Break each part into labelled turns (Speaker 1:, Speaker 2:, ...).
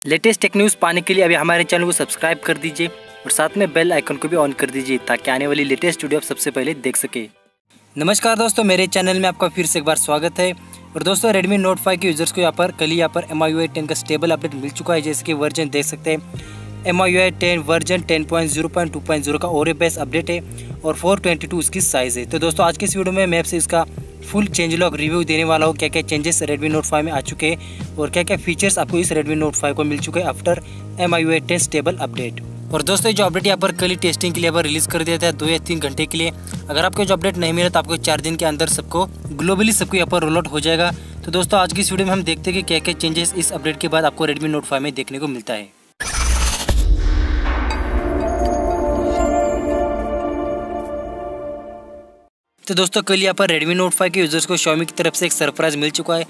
Speaker 1: Latest tech news पाने के लिए अभी हमारे चैनल को सब्सक्राइब कर दीजिए और साथ में बेल आइकन को भी ऑन कर दीजिए ताकि आने वाली लेटेस्ट वीडियो आप सबसे पहले देख सके। नमस्कार दोस्तों, मेरे चैनल में आपका फिर से एक बार स्वागत है। और दोस्तों Redmi Note 5 के यूज़र्स को कल यहाँ पर MIUI 10 का स्टेबल अपडेट मिल चुका है। जैसे कि वर्जन देख सकते हैं MIUI 10 वर्जन 10.0.2.0 का ओरे बेस अपडेट है और 422 उसकी साइज़ है। तो दोस्तों आज की इस वीडियो में मैं आपसे इसका फुल चेंज लॉग रिव्यू देने वाला हूँ, क्या क्या चेंजेस Redmi Note 5 में आ चुके हैं और क्या क्या फीचर्स आपको इस Redmi Note 5 को मिल चुके हैं आफ्टर MIUI 10 स्टेबल अपडेट। और दोस्तों जो अपडेट यहाँ पर कल ही टेस्टिंग के लिए यहाँ पर रिलीज़ कर दिया था 2 या 3 घंटे के लिए। अगर आपको जो अपडेट नहीं मिला तो आपको 4 दिन के अंदर सबको ग्लोबली सबको यहाँ पर रोल आउट हो जाएगा। तो दोस्तों आज की इस वीडियो में हम देखते हैं कि क्या क्या चेंजेस इस अपडेट के बाद आपको Redmi Note 5 में देखने को मिलता है। तो दोस्तों कल यहाँ पर Redmi Note 5 के यूज़र्स को Xiaomi की तरफ से एक सरप्राइज मिल चुका है।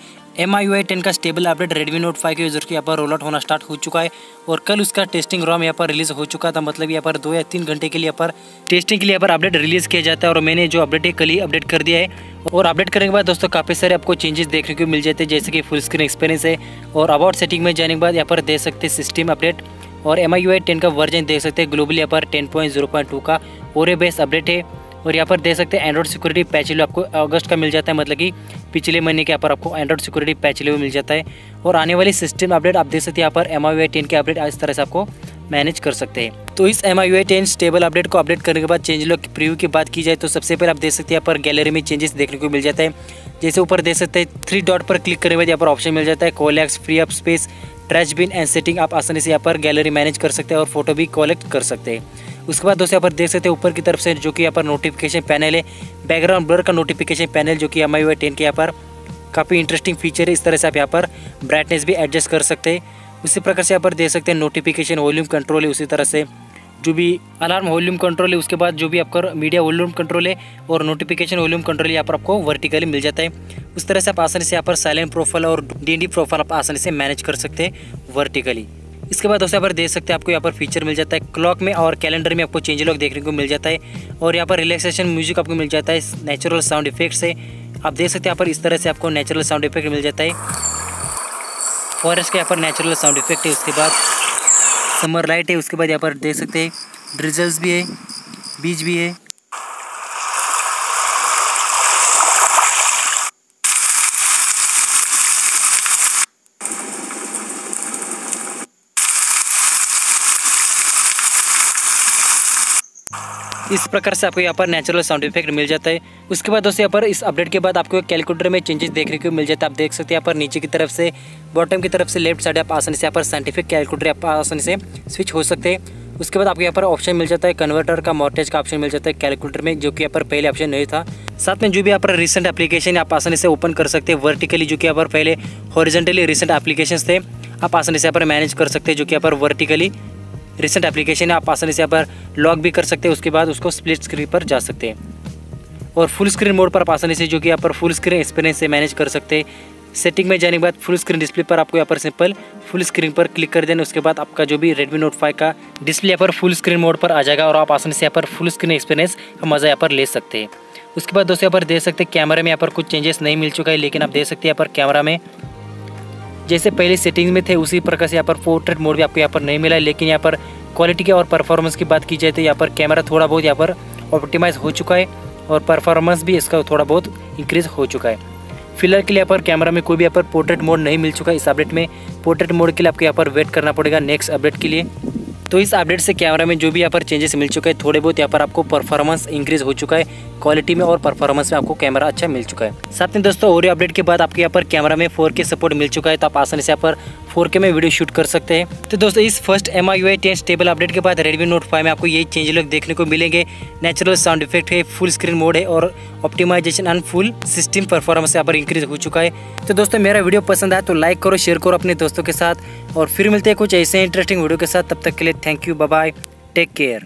Speaker 1: MIUI 10 का स्टेबल अपडेट Redmi Note 5 के यूज़र्स को यहाँ पर रोल आउट होना स्टार्ट हो चुका है और कल उसका टेस्टिंग रोम यहाँ पर रिलीज़ हो चुका था। मतलब यहाँ पर 2 या 3 घंटे के लिए यहाँ पर टेस्टिंग के लिए यहाँ पर अपडेट रिलीज़ किया जाता है और मैंने जो अपडेट है कल ही अपडेट कर दिया है। और अपडेट करने के बाद दोस्तों काफ़ी सारे आपको चेंजेस देखने को मिल जाते हैं, जैसे कि फुल स्क्रीन एक्सपीरियंस है। और अबाउट सेटिंग में जाने के बाद यहाँ पर देख सकते हैं सिस्टम अपडेट और MIUI 10 का वर्जन देख सकते हैं ग्लोबली यहाँ पर 10.0.2 का ओरे बेस अपडेट है। और यहाँ पर देख सकते हैं एंड्रॉइड सिक्योरिटी पैच लेवल आपको अगस्त का मिल जाता है, मतलब कि पिछले महीने के यहाँ पर आपको एंड्रॉइड सिक्योरिटी पैच लेवल मिल जाता है। और आने वाली सिस्टम अपडेट आप देख सकते हैं यहाँ पर MIUI 10 के अपडेट इस तरह से आपको मैनेज कर सकते हैं। तो इस MIUI 10 स्टेबल अपडेट को अपडेट करने के बाद चेंज लॉग की प्रीव्यू की बात की जाए तो सबसे पहले आप देख सकते हैं यहाँ पर गैलरी में चेंजेस देखने को मिल जाता है। जैसे ऊपर देख सकते हैं 3 डॉट पर क्लिक करने के बाद यहाँ पर ऑप्शन मिल जाता है कोलैक्स, free up space, trash bin and setting. आप आसानी से यहाँ पर गैलरी मैनेज कर सकते हैं और फोटो भी कलेक्ट कर सकते हैं। उसके बाद दोस्तों यहाँ पर देख सकते हैं ऊपर की तरफ से जो कि यहाँ पर नोटिफिकेशन पैनल है, बैकग्राउंड ब्लर का नोटिफिकेशन पैनल जो कि MIUI 10 के यहाँ पर काफ़ी इंटरेस्टिंग फीचर है। इस तरह से आप यहाँ पर ब्राइटनेस भी एडजस्ट कर सकते हैं। उसी प्रकार से यहाँ पर देख सकते हैं नोटिफिकेशन वॉल्यूम कंट्रोल है, उसी तरह से जो भी अलार्म वॉल्यूम कंट्रोल है, उसके बाद जो भी आपका मीडिया वॉल्यूम कंट्रोल है और नोटिफिकेशन वॉल्यूम कंट्रोल यहाँ पर आपको वर्टिकली मिल जाता है। उस तरह से आप आसानी से यहाँ पर साइलेंट प्रोफाइल और DND प्रोफाइल आप आसानी से मैनेज कर सकते हैं वर्टिकली। इसके बाद दोस्तों यहाँ पर देख सकते हैं आपको यहाँ पर फीचर मिल जाता है क्लॉक में और कैलेंडर में आपको चेंज लॉग देखने को मिल जाता है। और यहाँ पर रिलैक्सेशन म्यूजिक आपको मिल जाता है नेचुरल साउंड इफेक्ट से। आप देख सकते हैं यहाँ पर इस तरह से आपको नेचुरल साउंड इफेक्ट मिल जाता है। फॉरेस्ट का यहाँ पर नेचुरल साउंड इफेक्ट है, उसके बाद समर लाइट है, उसके बाद यहाँ पर देख सकते हैं ड्रिजल्स भी है, बीच भी है। इस प्रकार से आपको यहाँ पर नेचुरल साउंड इफेक्ट मिल जाता है। उसके बाद दोस्तों यहाँ पर इस अपडेट के बाद आपको कैलकुलेटर में चेंजेस देखने को मिल जाता है। आप देख सकते हैं यहाँ पर नीचे की तरफ से बॉटम की तरफ से लेफ्ट साइड आप आसानी से यहाँ पर साइंटिफिक कैलकुलेटर आप आसानी से स्विच हो सकते हैं। उसके बाद आपको यहाँ पर ऑप्शन मिल जाता है कन्वर्टर का, मॉर्टेज का ऑप्शन मिल जाता है कैलकुलेटर में, जो कि यहाँ पर पहले ऑप्शन नहीं था। साथ में जो भी यहाँ पर रिसेंट एप्लीकेशन आप आसानी से ओपन कर सकते हैं वर्टिकली, जो कि यहाँ पर पहले हॉरिजॉन्टली रिसेंट एप्लीकेशंस थे आप आसानी से यहाँ पर मैनेज कर सकते हैं, जो कि यहाँ पर वर्टिकली रिसेंट एप्लीकेशन है। आप आसानी से यहाँ पर लॉक भी कर सकते हैं, उसके बाद उसको स्प्लिट स्क्रीन पर जा सकते हैं। और फुल स्क्रीन मोड पर आप आसानी से जो कि यहाँ पर फुल स्क्रीन एक्सपीरियंस से मैनेज कर सकते हैं। सेटिंग में जाने के बाद फुल स्क्रीन डिस्प्ले पर आपको यहाँ पर सिंपल फुल स्क्रीन पर क्लिक कर देना, उसके बाद आपका जो भी Redmi Note 5 का डिस्प्ले यहाँ पर फुल स्क्रीन मोड पर आ जाएगा और आप आसानी से यहाँ पर फुल स्क्रीन एक्सपीरियंस का मज़ा यहाँ पर ले सकते हैं। उसके बाद दोस्तों यहाँ पर देख सकते हैं कैमरा में यहाँ पर कुछ चेंजेस नहीं मिल चुका है, लेकिन आप देख सकते हैं यहाँ पर कैमरा में जैसे पहले सेटिंग में थे उसी प्रकार से यहाँ पर पोर्ट्रेट मोड भी आपको यहाँ पर नहीं मिला है। लेकिन यहाँ पर क्वालिटी के और परफॉर्मेंस की बात की जाए तो यहाँ पर कैमरा थोड़ा बहुत यहाँ पर ऑप्टिमाइज हो चुका है और परफॉर्मेंस भी इसका थोड़ा बहुत इंक्रीज हो चुका है। फिलहाल के लिए यहाँ पर कैमरा में कोई भी यहाँ पर पोर्ट्रेट मोड नहीं मिल चुका है। इस अपडेट में पोर्ट्रेट मोड के लिए आपको यहाँ पर वेट करना पड़ेगा नेक्स्ट अपडेट के लिए। तो इस अपडेट से कैमरा में जो भी यहाँ पर चेंजेस मिल चुका है, थोड़े बहुत यहाँ पर आपको परफॉर्मेंस इंक्रीज हो चुका है, क्वालिटी में और परफॉर्मेंस में आपको कैमरा अच्छा मिल चुका है। साथ में दोस्तों और अपडेट के बाद आपको यहाँ पर कैमरा में 4K सपोर्ट मिल चुका है, तो आप आसानी से यहाँ पर 4K में वीडियो शूट कर सकते हैं। तो दोस्तों इस फर्स्ट MIUI 10 स्टेबल अपडेट के बाद Redmi Note 5 में आपको यही चेंज लॉग देखने को मिलेंगे। नेचुरल साउंड इफेक्ट है, फुल स्क्रीन मोड है और optimisation and full system performance यहाँ पर इंक्रीज हो चुका है। तो दोस्तों मेरा वीडियो पसंद आया तो लाइक करो, शेयर करो अपने दोस्तों के साथ और फिर मिलते हैं कुछ ऐसे इंटरेस्टिंग वीडियो के साथ। तब तक के लिए thank you, bye bye, take care.